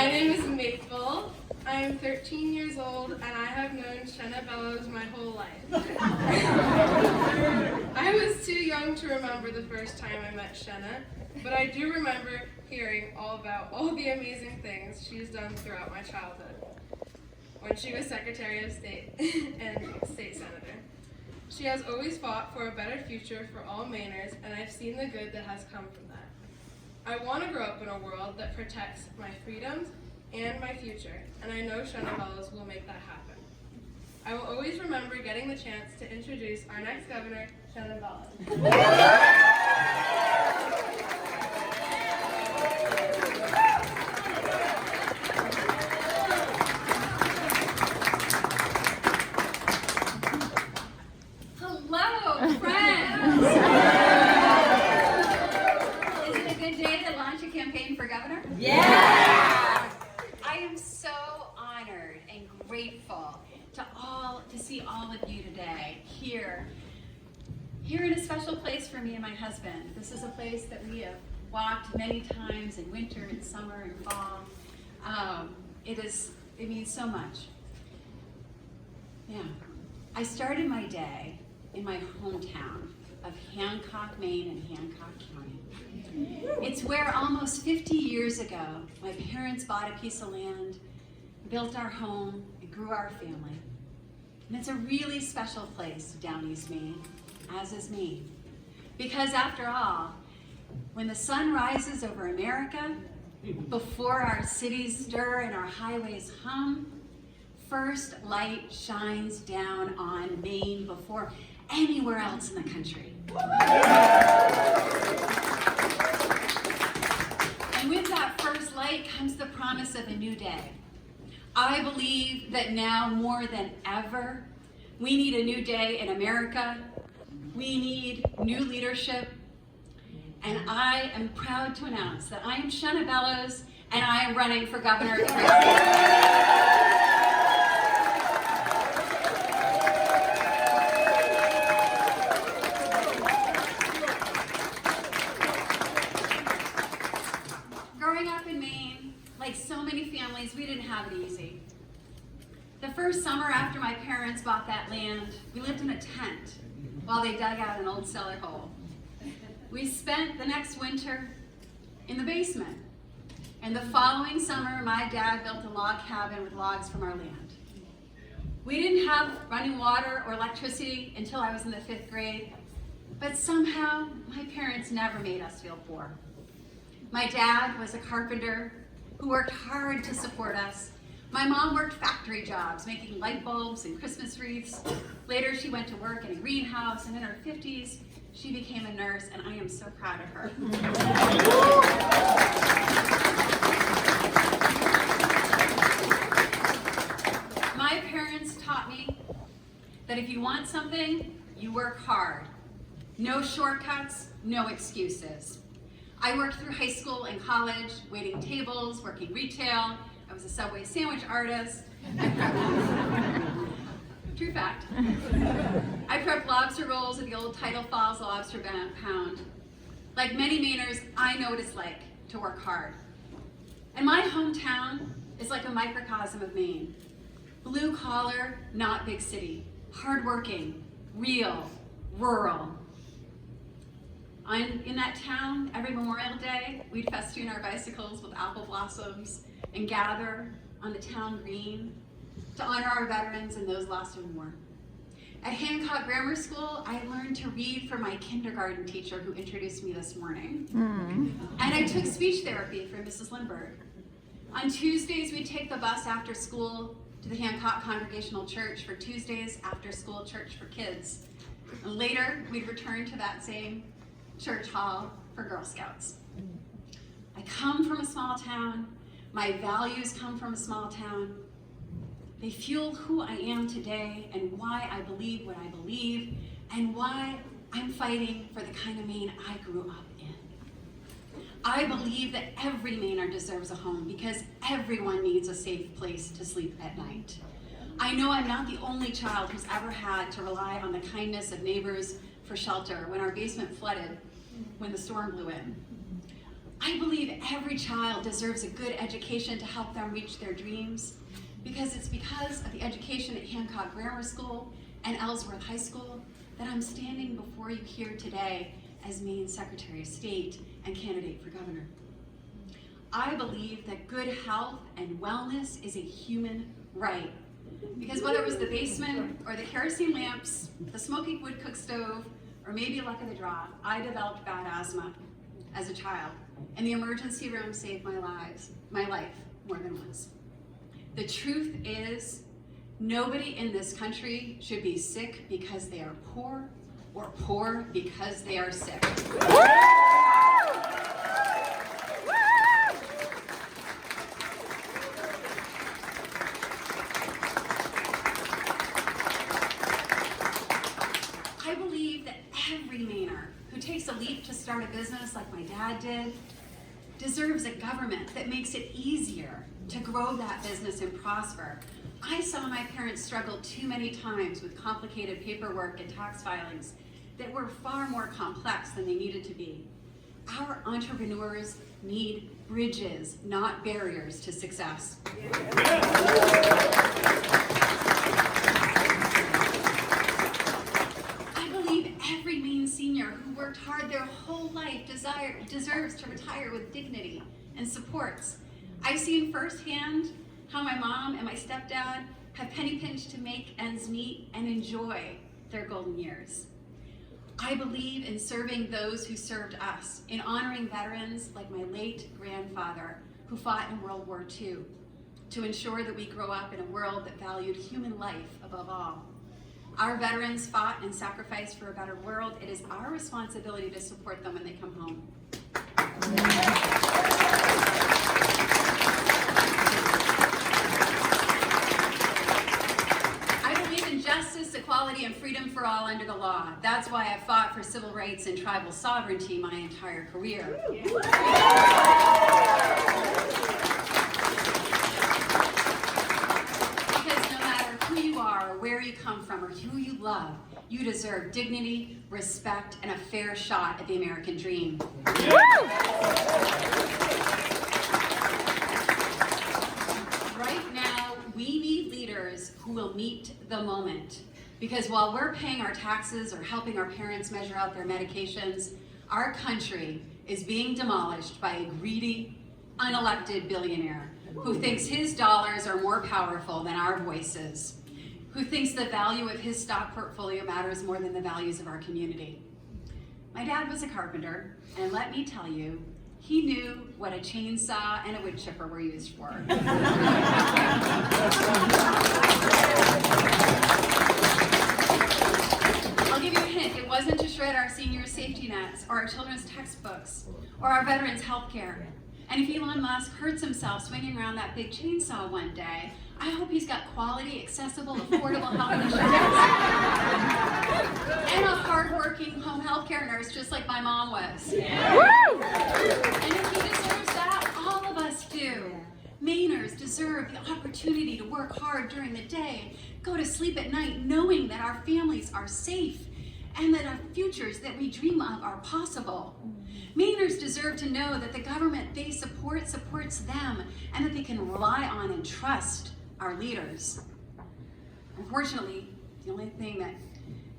My name is Maple. I am 13 years old and I have known Shenna Bellows my whole life. I was too young to remember the first time I met Shenna, but I do remember hearing all about all the amazing things she's done throughout my childhood. When she was Secretary of State and State Senator. She has always fought for a better future for all Mainers, and I've seen the good that has come from that. I want to grow up in a world that protects my freedoms and my future, and I know Shenna Bellows will make that happen. I will always remember getting the chance to introduce our next governor, Shenna Bellows. Yeah! I am so honored and grateful to see all of you today here in a special place for me and my husband. This is a place that we have walked many times in winter and summer and fall. It means so much. Yeah. I started my day in my hometown of Hancock, Maine and Hancock County. It's where almost 50 years ago, my parents bought a piece of land, built our home, and grew our family. And it's a really special place down East Maine, as is Maine. Because after all, when the sun rises over America, before our cities stir and our highways hum, first light shines down on Maine before anywhere else in the country. And with that first light comes the promise of a new day. I believe that now more than ever, we need a new day in America. We need new leadership. And I am proud to announce that I am Shenna Bellows and I am running for governor of Maine. Like so many families, we didn't have it easy. The first summer after my parents bought that land, we lived in a tent while they dug out an old cellar hole. We spent the next winter in the basement. And the following summer, my dad built a log cabin with logs from our land. We didn't have running water or electricity until I was in the 5th grade, but somehow my parents never made us feel poor. My dad was a carpenter who worked hard to support us. My mom worked factory jobs, making light bulbs and Christmas wreaths. Later, she went to work in a greenhouse, and in her 50s, she became a nurse, and I am so proud of her. My parents taught me that if you want something, you work hard. No shortcuts, no excuses. I worked through high school and college, waiting tables, working retail. I was a Subway sandwich artist. True fact. I prepped lobster rolls at the old Tidal Falls Lobster Pound. Like many Mainers, I know what it's like to work hard. And my hometown is like a microcosm of Maine. Blue collar, not big city. Hardworking, real, rural. In that town, every Memorial Day, we'd festoon our bicycles with apple blossoms and gather on the town green to honor our veterans and those lost in war. At Hancock Grammar School, I learned to read from my kindergarten teacher who introduced me this morning. And I took speech therapy from Mrs. Lindbergh. On Tuesdays, we'd take the bus after school to the Hancock Congregational Church for Tuesdays after school church for kids. And later, we'd return to that same church hall for Girl Scouts. I come from a small town. My values come from a small town. They fuel who I am today and why I believe what I believe and why I'm fighting for the kind of Maine I grew up in. I believe that every Mainer deserves a home because everyone needs a safe place to sleep at night. I know I'm not the only child who's ever had to rely on the kindness of neighbors for shelter when our basement flooded when the storm blew in. I believe every child deserves a good education to help them reach their dreams, because it's because of the education at Hancock Grammar School and Ellsworth High School that I'm standing before you here today as Maine's Secretary of State and candidate for governor. I believe that good health and wellness is a human right, because whether it was the basement or the kerosene lamps, the smoky wood cook stove, or maybe luck of the draw, I developed bad asthma as a child, and the emergency room saved my life more than once. The truth is, nobody in this country should be sick because they are poor, or poor because they are sick. I believe that every Mainer who takes a leap to start a business like my dad did deserves a government that makes it easier to grow that business and prosper. I saw my parents struggle too many times with complicated paperwork and tax filings that were far more complex than they needed to be. Our entrepreneurs need bridges, not barriers to success. I believe every Maine senior who worked hard their whole life deserves to retire with dignity and supports. I've seen firsthand how my mom and my stepdad have penny pinched to make ends meet and enjoy their golden years. I believe in serving those who served us, in honoring veterans like my late grandfather who fought in World War II, to ensure that we grow up in a world that valued human life above all. Our veterans fought and sacrificed for a better world. It is our responsibility to support them when they come home. Justice, equality, and freedom for all under the law. That's why I've fought for civil rights and tribal sovereignty my entire career. Because no matter who you are, or where you come from, or who you love, you deserve dignity, respect, and a fair shot at the American dream. We need leaders who will meet the moment, because while we're paying our taxes or helping our parents measure out their medications, our country is being demolished by a greedy, unelected billionaire who thinks his dollars are more powerful than our voices, who thinks the value of his stock portfolio matters more than the values of our community. My dad was a carpenter, and let me tell you, he knew what a chainsaw and a wood chipper were used for. I'll give you a hint. It wasn't to shred our senior safety nets, or our children's textbooks, or our veterans' health care. And if Elon Musk hurts himself swinging around that big chainsaw one day, I hope he's got quality, accessible, affordable health insurance. And a hard-working home health care nurse just like my mom was. Yeah. And if he deserves that, all of us do. Mainers deserve the opportunity to work hard during the day, go to sleep at night knowing that our families are safe, and that our futures that we dream of are possible. Mainers deserve to know that the government they support supports them, and that they can rely on and trust our leaders. Unfortunately, the only thing that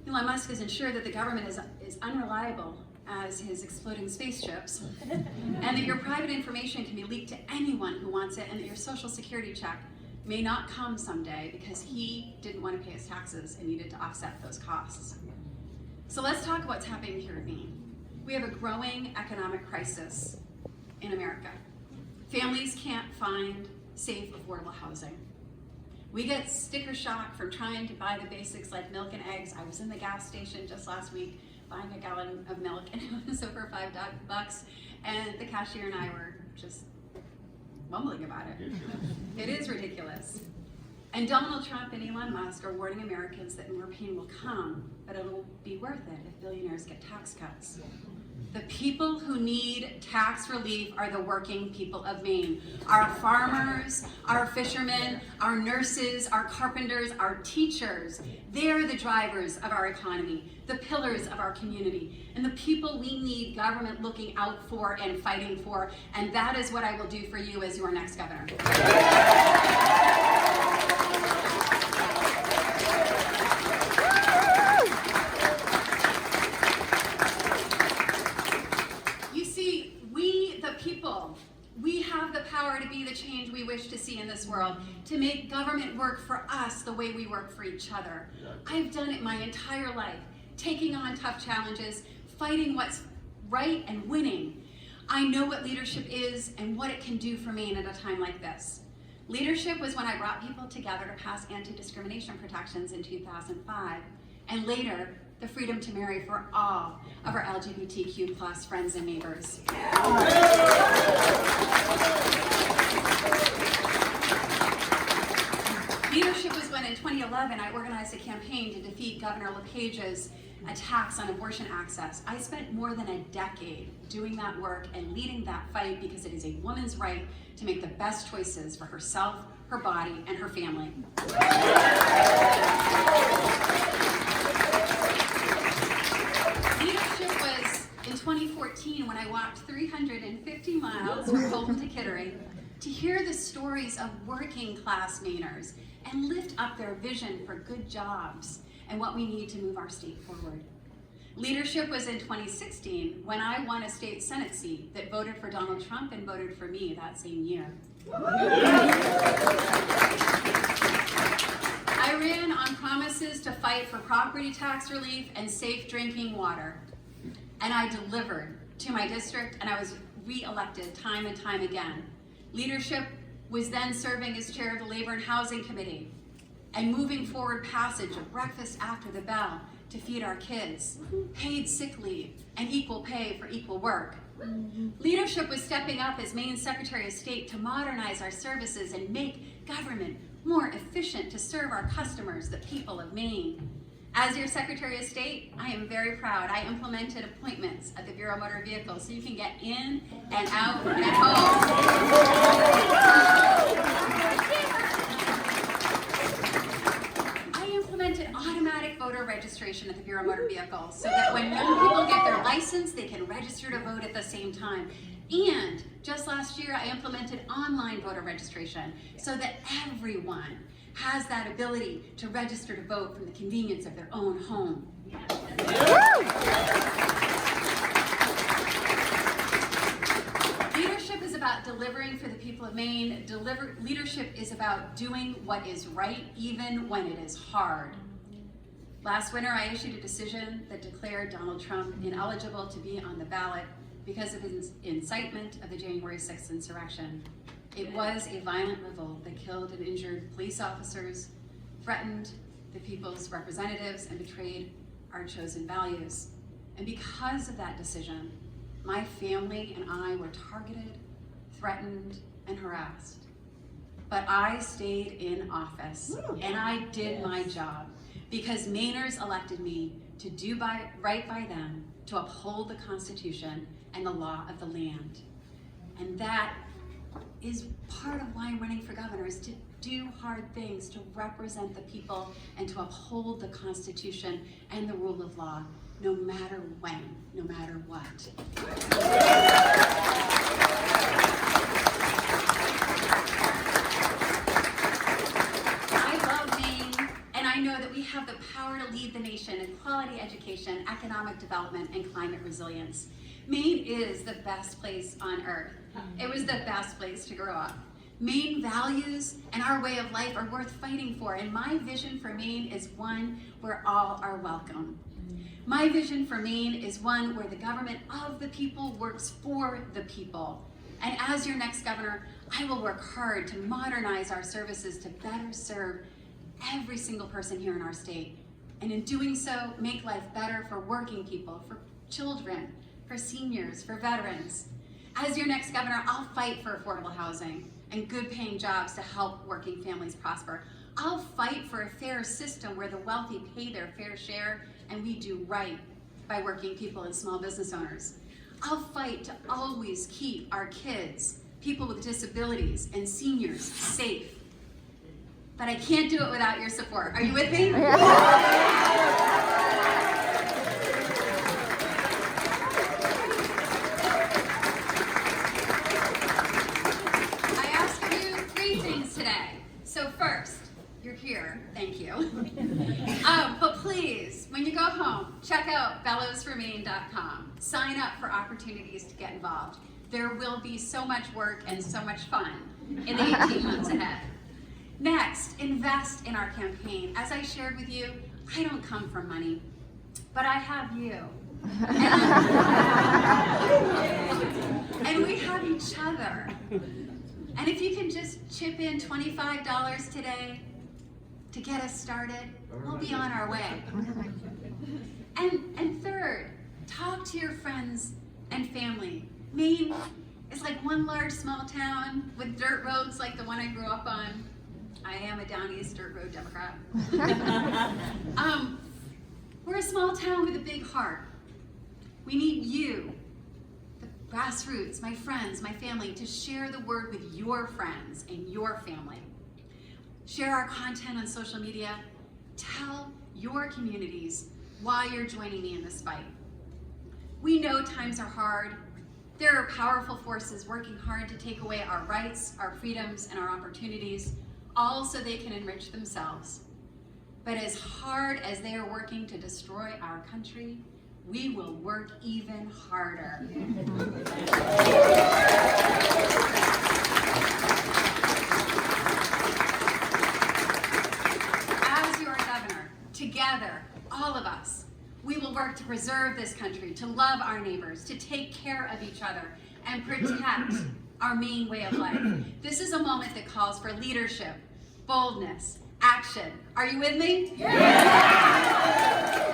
Elon Musk has ensured that the government is unreliable as his exploding spaceships, and that your private information can be leaked to anyone who wants it, and that your social security check may not come someday because he didn't want to pay his taxes and needed to offset those costs. So let's talk about what's happening here at Maine. We have a growing economic crisis in America. Families can't find safe, affordable housing. We get sticker shock from trying to buy the basics like milk and eggs. I was in the gas station just last week buying a gallon of milk, and it was over $5, and the cashier and I were just mumbling about it. It is ridiculous. And Donald Trump and Elon Musk are warning Americans that more pain will come, but it'll be worth it if billionaires get tax cuts. The people who need tax relief are the working people of Maine. Our farmers, our fishermen, our nurses, our carpenters, our teachers. They're the drivers of our economy, the pillars of our community, and the people we need government looking out for and fighting for. And that is what I will do for you as your next governor. We have the power to be the change we wish to see in this world, to make government work for us the way we work for each other. I've done it my entire life, taking on tough challenges, fighting what's right and winning. I know what leadership is and what it can do for Maine at a time like this. Leadership was when I brought people together to pass anti-discrimination protections in 2005, and later, the freedom to marry for all of our LGBTQ plus friends and neighbors. Leadership was when in 2011 I organized a campaign to defeat Governor LePage's attacks on abortion access. I spent more than a decade doing that work and leading that fight because it is a woman's right to make the best choices for herself, her body, and her family. Leadership was in 2014 when I walked 350 miles from Colton to Kittery to hear the stories of working class Mainers and lift up their vision for good jobs and what we need to move our state forward. Leadership was in 2016 when I won a state Senate seat that voted for Donald Trump and voted for me that same year. I ran on promises to fight for property tax relief and safe drinking water. And I delivered to my district, and I was re-elected time and time again. Leadership was then serving as chair of the Labor and Housing Committee and moving forward passage of breakfast after the bell to feed our kids, paid sick leave, and equal pay for equal work. Leadership was stepping up as Maine Secretary of State to modernize our services and make government more efficient to serve our customers, the people of Maine. As your Secretary of State, I am very proud. I implemented appointments at the Bureau of Motor Vehicles so you can get in and out and home. I implemented automatic voter registration at the Bureau of Motor Vehicles so that when young people get their license, they can register to vote at the same time. And just last year, I implemented online voter registration so that everyone has that ability to register to vote from the convenience of their own home. Leadership is about delivering for the people of Maine. Leadership is about doing what is right, even when it is hard. Last winter, I issued a decision that declared Donald Trump ineligible to be on the ballot because of his incitement of the January 6th insurrection. It was a violent revolt that killed and injured police officers, threatened the people's representatives, and betrayed our chosen values. And because of that decision, my family and I were targeted, threatened, and harassed. But I stayed in office, and I did my job because Mainers elected me to do right by them, to uphold the Constitution and the law of the land. And that is part of why I'm running for governor, is to do hard things, to represent the people, and to uphold the Constitution and the rule of law, no matter when, no matter what. I love Maine, and I know that we have the power to lead the nation in quality education, economic development, and climate resilience. Maine is the best place on earth. It was the best place to grow up. Maine values and our way of life are worth fighting for, and my vision for Maine is one where all are welcome. My vision for Maine is one where the government of the people works for the people. And as your next governor, I will work hard to modernize our services to better serve every single person here in our state. And in doing so, make life better for working people, for children, for seniors, for veterans. As your next governor, I'll fight for affordable housing and good paying jobs to help working families prosper. I'll fight for a fair system where the wealthy pay their fair share and we do right by working people and small business owners. I'll fight to always keep our kids, people with disabilities, and seniors safe. But I can't do it without your support. Are you with me? I ask of you 3 things today. So first, you're here, thank you. But please, when you go home, check out bellowsformaine.com. Sign up for opportunities to get involved. There will be so much work and so much fun in the 18 months ahead. Next, invest in our campaign. As I shared with you, I don't come from money, but I have you. And we have each other. And if you can just chip in $25 today to get us started, we'll be on our way. And third, talk to your friends and family. Maine is like one large small town with dirt roads like the one I grew up on. I am a Down East dirt road Democrat. We're a small town with a big heart. We need you, the grassroots, my friends, my family, to share the word with your friends and your family. Share our content on social media. Tell your communities why you're joining me in this fight. We know times are hard. There are powerful forces working hard to take away our rights, our freedoms, and our opportunities, all so they can enrich themselves. But as hard as they are working to destroy our country, we will work even harder. As your governor, together, all of us, we will work to preserve this country, to love our neighbors, to take care of each other, and protect our Maine way of life. This is a moment that calls for leadership, boldness, action. Are you with me? Yeah!